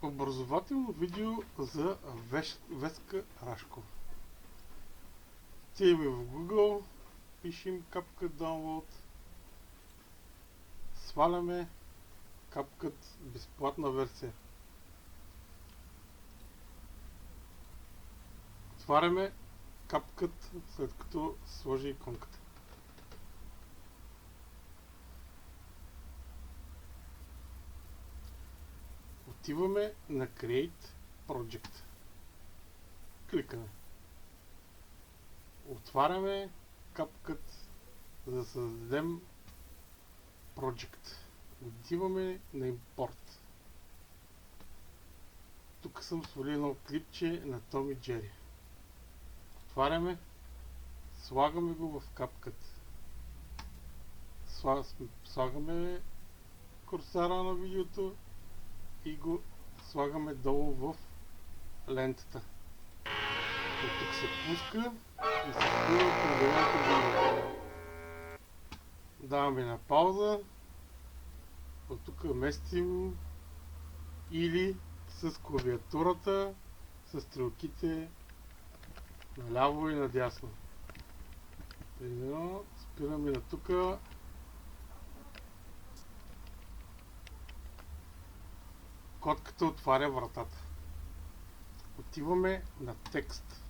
Образователно видео за Веска Рашков. Отиваме в Google, пишем CapCut Download, сваляме CapCut безплатна версия. Отваряме CapCut, след като сложи иконката. Отиваме на Create Project. Кликаме. Отваряме CapCut, за да създадем Project. Отиваме на Import. Тук съм свалил едно клипче на Том и Джери. Отваряме, слагаме го в CapCut. Слагаме курсора на видеото и го слагаме долу в лентата. От тук се пуска и се спира определеното видео. Даваме на пауза. От тук местим или с клавиатурата, с стрелките наляво и надясно. Примерно спираме на тук. Котката отваря вратата. Отиваме на текст.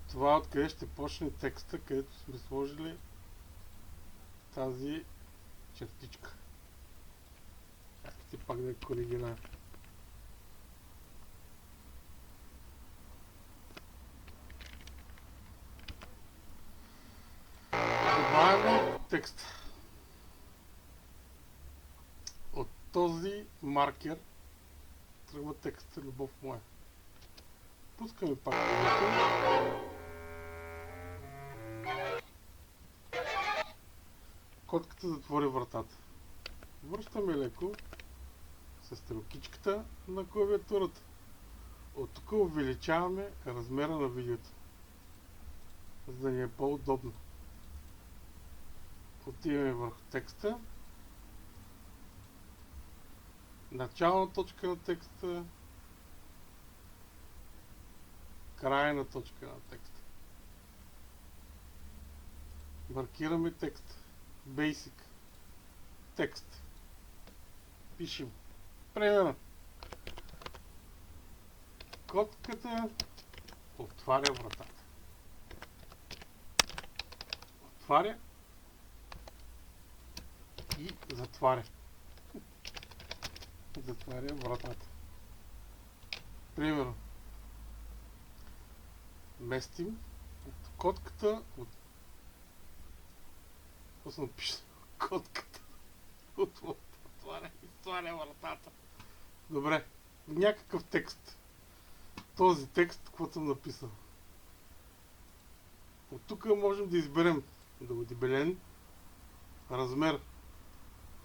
Това откъде ще почне текста, където сме сложили тази чертичка. Чакайте пак да я коригирам. Добавяме текст. От този маркер тръгва текста "Любов моя". Пускаме пак видеото. Котката затвори вратата. Връщаме леко с стрелкичката на клавиатурата. От тук увеличаваме размера на видеото, за да ни е по-удобно. Отиваме върху текста. Начална точка на текста. Крайна точка на текста. Маркираме текст. Basic. Текст. Пишем. Примерно. Котката отваря вратата. Отваря и затваря. Затваря вратата. Примерно. Местим от котката от... Какво съм написал? Котката отваря и затваря вратата. Добре. Някакъв текст. Този текст, какво съм написал. От тук можем да изберем дебелен, размер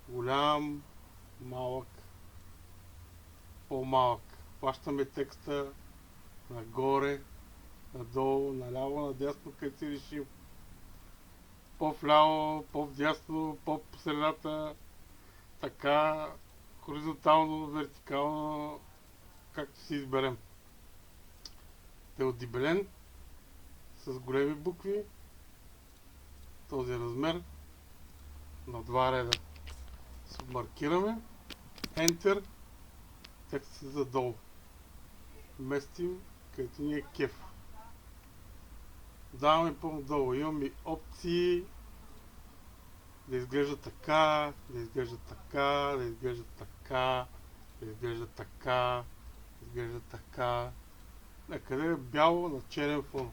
голям, малък, по-малък. Плащаме текста нагоре, надолу, наляво, надясно, където си решим. По-вляво, по-вдясно, по средата, така, хоризонтално, вертикално, както си изберем. Те от дебелен, с големи букви, този размер, на 2 реда. Маркираме, Enter, текст се задолу. Местим където ни е кеф. Даваме по-надолу. Имаме опции да изглежда така, да изглежда така, да изглежда така, да изглежда така, да изглежда така. Накъде е бяло на черен фон.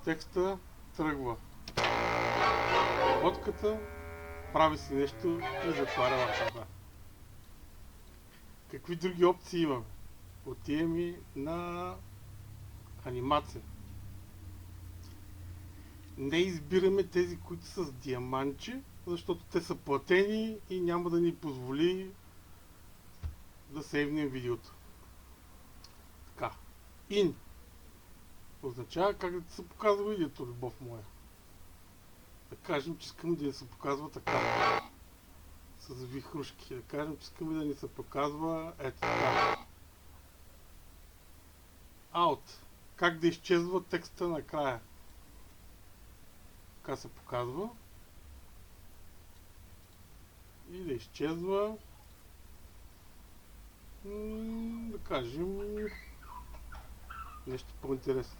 Текста тръгва. Котката прави си нещо и затваря вратата. Какви други опции имаме? Отиваме на анимация. Не избираме тези, които са с диамантче, защото те са платени и няма да ни позволи да сейвнем видеото. Така. In означава как да ти се показва видеото, любов моя. Да кажем, че искам да ни се показва така. С вихрушки. Да кажем, че искаме да ни се показва ето така. Out. Как да изчезва текста накрая. Така се показва. И да изчезва. Да кажем нещо по-интересно.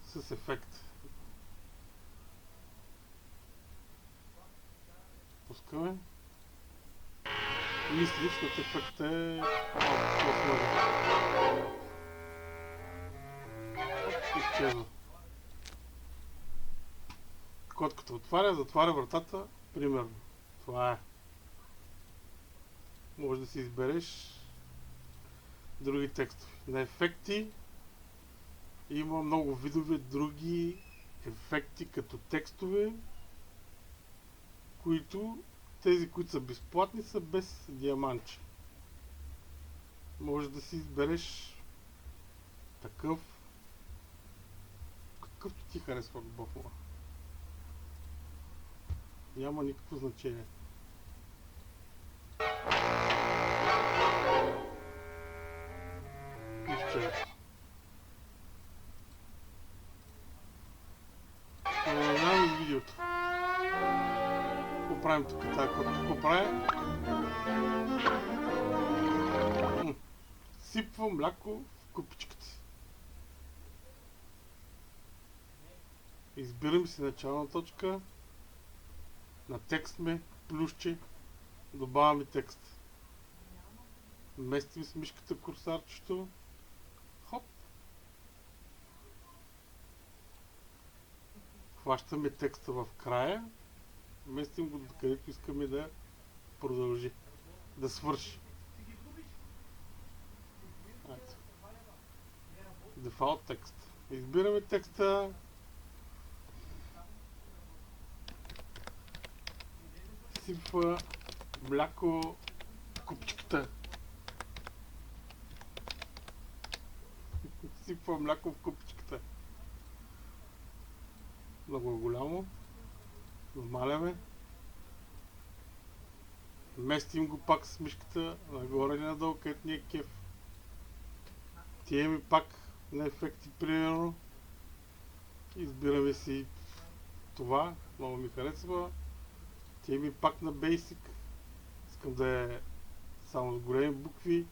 С ефект. Пускаме. Мисли, защото ефектът е малко по-сложен. Изчезва. Котката отваря, затваря вратата, примерно. Това е. Може да си избереш други текстове. На ефекти има много видове други ефекти като текстове, които тези, които са безплатни, са без диамантче. Може да си избереш такъв, какъвто ти харесва, Бог му. Няма никакво значение. Изчезва. Продължаваме с видеото. Какво правим тук? Тази котка какво прави? Сипва мляко в купичката. Избирам си начална точка. На текст ме, плюсче. Добавяме текст. Местим с мишката курсарчето. Хоп. Хващаме текста в края. Местим го където искаме да продължи. Да свърши. Ето. Дефолт текст. Избираме текста. Сипва мляко в купчиката. Сипва мляко в купчиката. Много голямо. Намаляме. Местим го пак с мишката нагоре или надолу, където ни е кеф. Тиеме пак на ефекти, примерно. Избираме си това. Много ми харесва. Тиеме пак на Basic. Искам да е само с големи букви.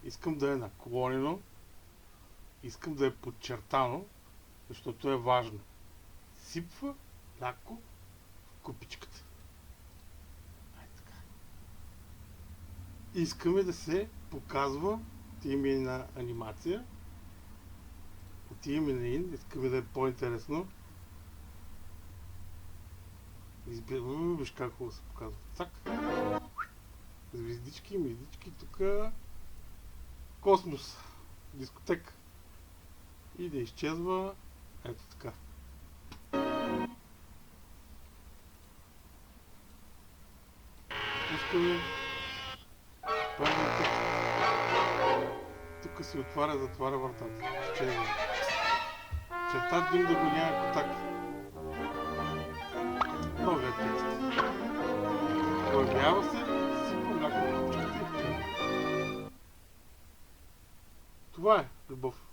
Искам да е наклонено. Искам да е подчертано, защото е важно. Сипва мляко в купичката. Така. Искаме да се показва, отиваме на анимация, отиваме на ин, искаме да е по-интересно. Виж как хубаво се показва. Цак. Звездички, миздички, тук космос, дискотека. И да изчезва ето така. Пускаме. Тук си отваря, затваря вратата. Изчезва. Черта дим да го няма котак. Новия текст. Появява се, сипва мляко в купчиката и изчезва. Това е любов.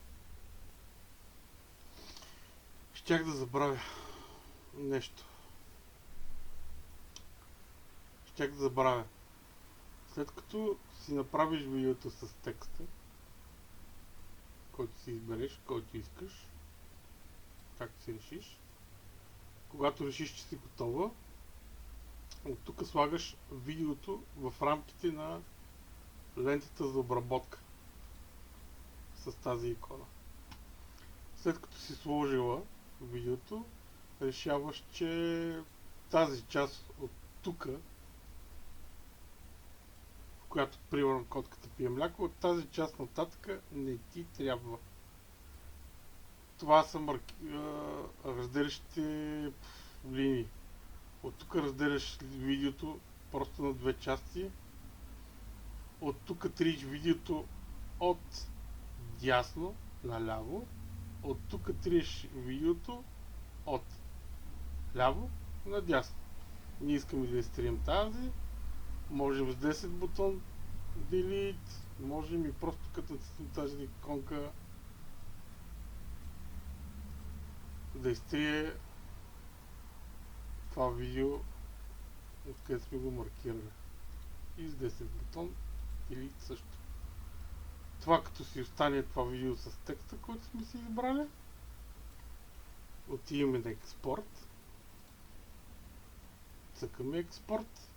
Щях да забравя нещо. Щях да забравя. След като си направиш видеото с текста, който си избереш, който искаш, както си решиш, когато решиш, че си готова, от тук слагаш видеото в рамките на лентата за обработка с тази икона. След като си сложила видеото, решаваш, че тази част от тук, в която примерно котката пие мляко, от тази част нататък не ти трябва. Това са разделящите линии. От тук разделяш видеото просто на две части. От тук триеш видеото от дясно наляво, От тук триеш видеото от ляво надясно. Ние искаме да изтрием тази. Можем с 10 бутон Delete. Можем и просто като натиснем тази иконка да изтрие това видео, откъде сме го маркирали. И с 10 бутон Delete също. Това като си остане това видео с текста, който сме си избрали, отиваме на експорт, цъкаме експорт,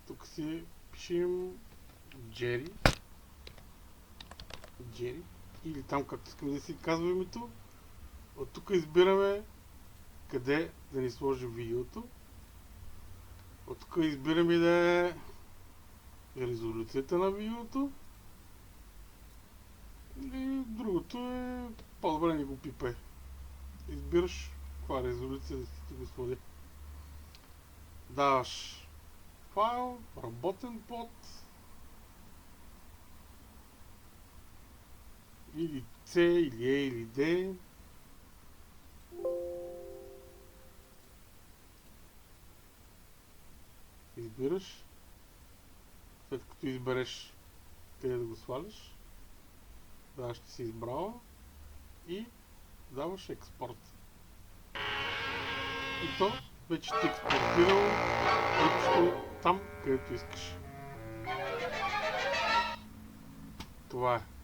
тук си пишем Jerry или там както искаме да си казва името. От тук избираме къде да ни сложим видеото. От тук избираме да е резолюцията на видеото. И другото е по-добре не го пипай. Избираш каква резолюция да си ти го сложи. Даваш файл, работен под или C, или E, или D. Избираш. След като избереш къде да го сваляш, даваш ти си избрала и даваш експорт. И то вече ти експортирало там, където искаш. Това е.